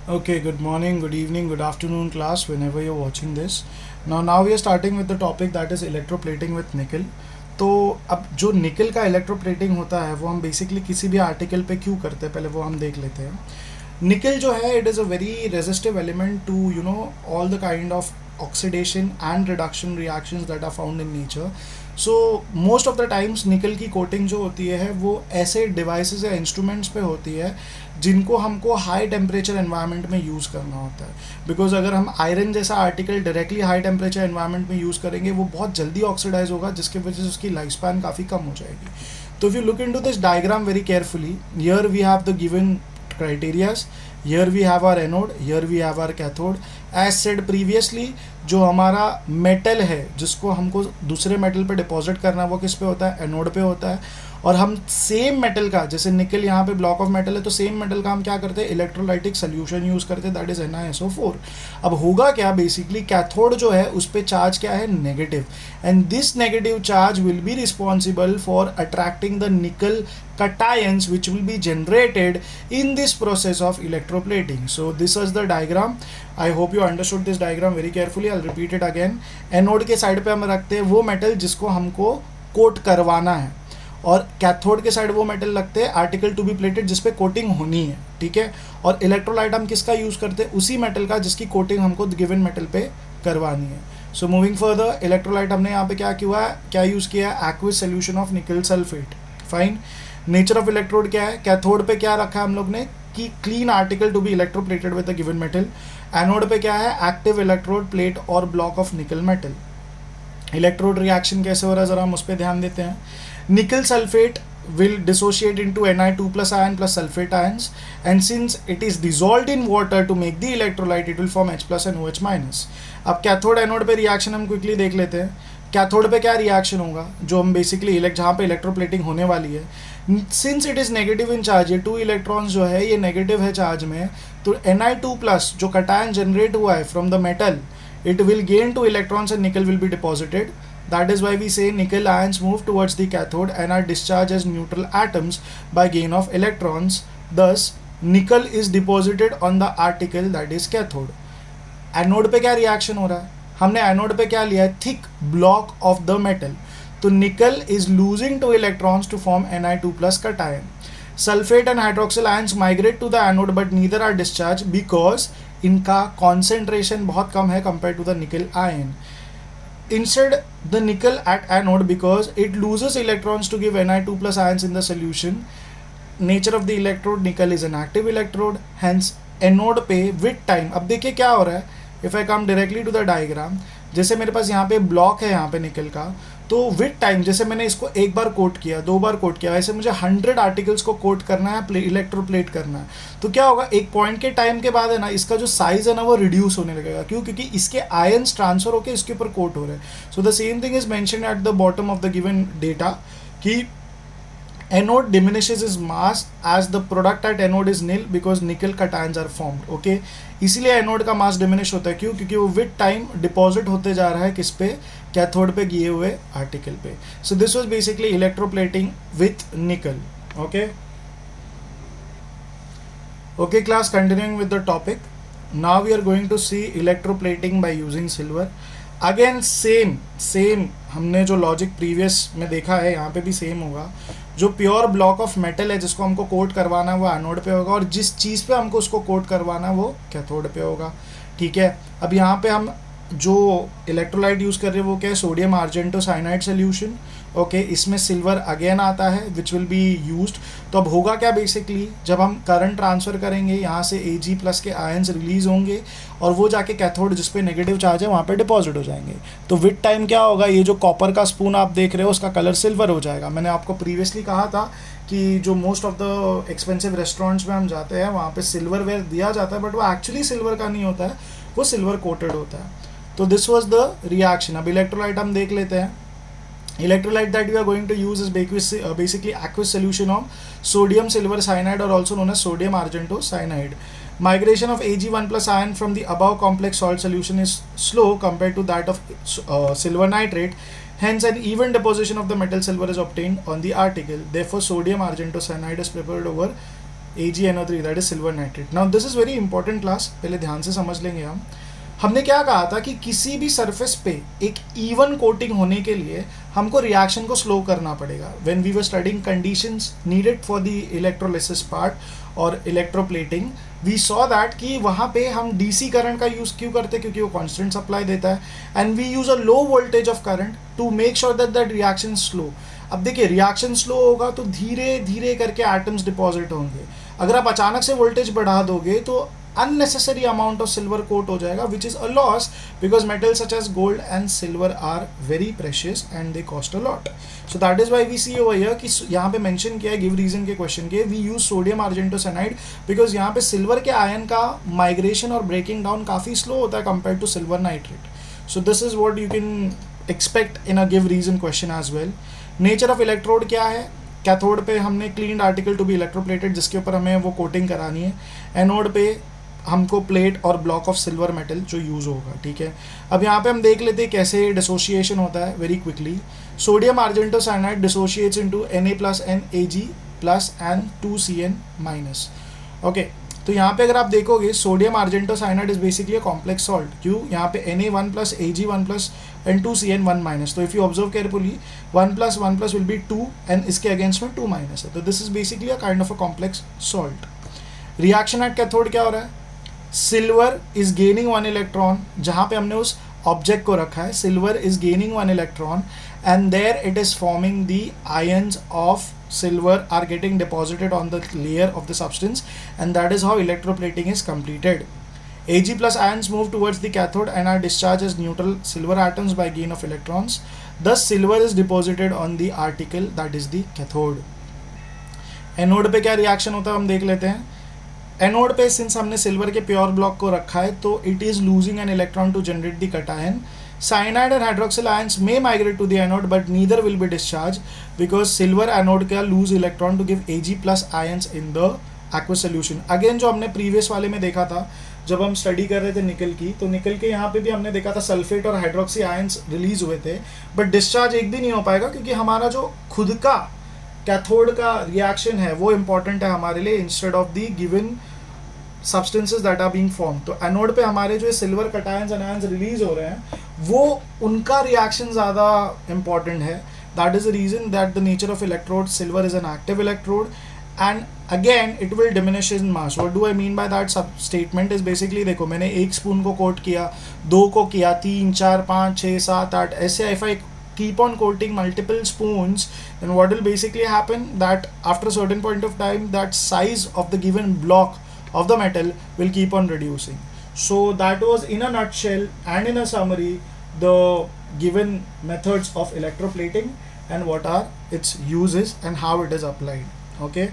Okay, good morning, good evening, good afternoon, class, whenever you're watching this. Now we are starting with the topic that is electroplating with nickel. तो अब जो निकल का electroplating होता है वो हम बेसिकली किसी भी आर्टिकल पे क्यों करते हैं, पहले वो हम देख लेते हैं. निकल जो है, it is a very resistive element to all the kind of oxidation and reduction reactions that are found in nature. So most of the times nickel की कोटिंग जो होती है वो ऐसे डिवाइसेस या इंस्ट्रूमेंट्स पे होती है जिनको हमको हाई टेम्परेचर एनवायरनमेंट में यूज़ करना होता है. बिकॉज अगर हम आयरन जैसा article directly high temperature environment में यूज़ करेंगे वो बहुत जल्दी ऑक्सीडाइज होगा, जिसकी वजह से उसकी लाइफ स्पैन काफ़ी कम हो जाएगी. तो if you look into this diagram very carefully, here we have the given criterias. Here we have our anode, here we have our cathode. As said previously, जो हमारा मेटल है जिसको हमको दूसरे मेटल पे डिपॉजिट करना है वो किस पे होता है, एनोड पे होता है. और हम सेम मेटल का, जैसे निकल यहाँ पे ब्लॉक ऑफ मेटल है, तो सेम मेटल का हम क्या करते हैं, इलेक्ट्रोलाइटिक सोल्यूशन यूज़ करते हैं, दैट इज NiSO4. अब होगा क्या, बेसिकली कैथोड जो है उस पर चार्ज क्या है, negative. And this negative charge will be responsible for attracting the निकल cations which will be generated in this process of electroplating. So this is the diagram. I hope you understood this diagram very carefully. I'll repeat it again. Anode के side पे हम रखते हैं वो metal जिसको हमको coat करवाना है, और कैथोड के साइड वो मेटल लगते हैं आर्टिकल टू बी प्लेटेड जिस पे कोटिंग होनी है. ठीक है. और इलेक्ट्रोलाइट हम किसका यूज़ करते हैं, उसी मेटल का जिसकी कोटिंग हमको गिवन मेटल पे करवानी है. सो मूविंग फर्दर, इलेक्ट्रोलाइट हमने यहाँ पे क्या यूज़ किया है, एक्विस सोल्यूशन ऑफ निकल sulphate. Fine. Nature of electrode क्या है, कैथोड पे क्या रखा है हम लोग ने कि clean article to be electroplated with the given metal. Anode पे क्या है, एक्टिव इलेक्ट्रोड प्लेट और block of nickel metal. Electrode reaction कैसे हो रहा है जरा हम उस पर ध्यान देते हैं. निकल sulphate will dissociate into Ni2 plus ion plus sulfate ions, and since it is dissolved in water to make the electrolyte, it will form H plus and OH minus. अब कैथोड एनोड पे reaction हम quickly देख लेते हैं. Cathode पे क्या reaction होगा, जो हम बेसिकली जहाँ पे इलेक्ट्रोप्लेटिंग होने वाली है, since it is negative in charge, ये 2 इलेक्ट्रॉन्स जो है ये नेगेटिव है चार्ज में, तो Ni2 प्लस जो कटायन जनरेट हुआ है from the metal, it will gain 2 electrons and nickel will be deposited. That is why we say nickel ions move towards the cathode and are discharged as neutral atoms by gain of electrons. Thus, nickel is deposited on the article that is cathode. Anode पे क्या reaction हो रहा है, हमने anode पे क्या लिया है, thick block of the metal. तो nickel is losing 2 electrons to form Ni2 plus cation. Sulphate and hydroxyl ions migrate to the anode but neither are discharge because इनका कॉन्सेंट्रेशन बहुत कम है compare to the nickel ion. Instead, the nickel at anode, because it loses electrons to give Ni2 plus ions in the solution. Nature of the electrode, nickel is an active electrode, hence anode पे with time. अब देखिए क्या हो रहा है, if I come directly to the diagram, जैसे मेरे पास यहाँ पे ब्लॉक है यहाँ पे निकल का, तो विद टाइम जैसे मैंने इसको एक बार कोट किया, 2 बार कोट किया, वैसे मुझे 100 आर्टिकल्स को कोट करना है, इलेक्ट्रोप्लेट करना है. तो क्या होगा, एक पॉइंट के टाइम के बाद है ना, इसका जो साइज है ना वो रिड्यूस होने लगेगा. क्यों, क्योंकि इसके आयंस ट्रांसफर होकर इसके ऊपर कोट हो रहे हैं. So the same thing is mention at the bottom of the given data कि anode diminishes its mass as the product at anode is nil because nickel cations are formed. Okay, इसीलिए anode का मास diminish होता है. क्यों, क्योंकि वो with time deposit होते जा रहा है किस पे, कैथोड पे किए हुए आर्टिकल पे. So this was basically electroplating with nickel. Okay okay class, continuing with the topic. Now we are going to see electroplating by using silver. Again same हमने जो लॉजिक प्रीवियस में देखा है यहाँ पे भी सेम होगा. जो प्योर ब्लॉक ऑफ मेटल है जिसको हमको कोट करवाना है वो एनोड पे होगा, और जिस चीज़ पे हमको उसको कोट करवाना है वो कैथोड पे होगा. ठीक है. अब यहाँ पे हम जो इलेक्ट्रोलाइट यूज़ कर रहे हैं वो क्या है, सोडियम आर्जेंटो साइनाइड सोल्यूशन. ओके, इसमें सिल्वर अगेन आता है विच विल बी यूज्ड. तो अब होगा क्या, बेसिकली जब हम करंट ट्रांसफ़र करेंगे यहाँ से Ag प्लस के आयंस रिलीज होंगे और वो जाके कैथोड जिस पे नेगेटिव चार्ज है वहाँ पे डिपॉजिट हो जाएंगे. तो विद टाइम क्या होगा, ये जो कॉपर का स्पून आप देख रहे हो उसका कलर सिल्वर हो जाएगा. मैंने आपको प्रीवियसली कहा था कि जो most of the expensive restaurants में हम जाते हैं वहाँ पे सिल्वर वेयर दिया जाता है, बट वो एक्चुअली सिल्वर का नहीं होता है, वो सिल्वर कोटेड होता है. तो दिस वॉज द रिएक्शन. अब इलेक्ट्रोलाइट हम देख लेते हैं. Electrolyte that we are going to use is basically aqueous solution of sodium silver cyanide, or also known as sodium argento cyanide. Migration of Ag1 plus ion from the above complex salt solution is slow compared to that of silver nitrate. Hence, an even deposition of the metal silver is obtained on the article. Therefore, sodium argento cyanide is prepared over AgNO3 that is silver nitrate. Now this is very important class, पहले ध्यान से समझ लेंगे हम. हमने क्या कहा था कि किसी भी सरफेस पे एक इवन कोटिंग होने के लिए हमको रिएक्शन को स्लो करना पड़ेगा. When we were studying conditions needed for the electrolysis part और इलेक्ट्रोप्लेटिंग, वी सॉ दैट कि वहाँ पे हम डीसी करंट का यूज़ क्यों करते हैं, क्योंकि वो कांस्टेंट सप्लाई देता है, and we use a low voltage of current to make sure that that reaction slow. अब देखिए रिएक्शन स्लो होगा तो धीरे धीरे करके एटम्स डिपॉजिट होंगे. अगर आप अचानक से वोल्टेज बढ़ा दोगे तो unnecessary amount of silver coat हो जाएगा, which is a loss because metals such as gold and silver are very precious and they cost a lot. So that is why we see over here कि यहाँ पे mention किया है give reason के question के, we use sodium argentocyanide because यहाँ पे silver के आयन का migration और breaking down काफ़ी slow होता है compared to silver nitrate. So this is what you can expect in a give reason question as well. Nature of electrode क्या है? कैथोड पे हमने cleaned article to be electroplated, जिसके ऊपर हमें वो कोटिंग करानी है. एनोड पे हमको प्लेट और ब्लॉक ऑफ सिल्वर मेटल जो यूज़ होगा. ठीक है, अब यहाँ पे हम देख लेते हैं कैसे डिसोशिएशन होता है very quickly. Sodium argentocyanide dissociates into Na+NAg+ and 2Cn-. Okay, तो यहाँ पे अगर आप देखोगे sodium argentocyanide is basically a complex salt. क्यों? यहाँ पे Na1+ Ag1+ and 2Cn1-. तो if you observe carefully 1+1+ will be 2 and इसके अगेंस्ट में 2- है. तो this is basically a kind of a complex salt. Reaction at cathode क्या हो रहा है? सिल्वर इज गेनिंग 1 इलेक्ट्रॉन, जहाँ पे हमने उस ऑब्जेक्ट को रखा है silver is gaining 1 electron and there it is forming the ions of silver are getting deposited on the layer of the substance, and that is how electroplating is completed. Ag+ ions move towards the cathode and are discharged as neutral silver atoms by gain of electrons. Thus silver is deposited on the article that is the cathode. Anode पे क्या reaction होता है हम देख लेते हैं. Anode पे since हमने सिल्वर के प्योर ब्लॉक को रखा है तो it is losing an electron to generate the cation. Cyanide and hydroxyl ions may migrate to the anode, but neither will be discharged because silver anode का lose electron to give Ag+ ions in the aqueous solution. Again जो हमने previous वाले में देखा था जब हम study कर रहे थे निकल की, तो निकल के यहाँ पे भी हमने देखा था सल्फेट और हाइड्रोक्सी आयंस रिलीज हुए थे, बट डिस्चार्ज एक भी नहीं हो पाएगा क्योंकि हमारा जो खुद का कैथोड का रिएक्शन है वो इंपॉर्टेंट है हमारे लिए instead of the given substances that are being form. तो एनोड पे हमारे जो silver cations and ions release हो रहे हैं वो उनका रिएक्शन ज़्यादा इंपॉर्टेंट है. That is the reason that the nature of electrode silver is an active electrode and again it will diminish in mass. What do I mean by that सब statement is basically, देखो मैंने 1 spoon को coat किया, 2 को किया, 3, 4, 5, 6, 7, 8 ऐसे. If I keep on coating multiple spoons, then what will basically happen that after a certain point of time that size of the given block of the metal will keep on reducing. So that was in a nutshell and in a summary the given methods of electroplating and what are its uses and how it is applied. Okay.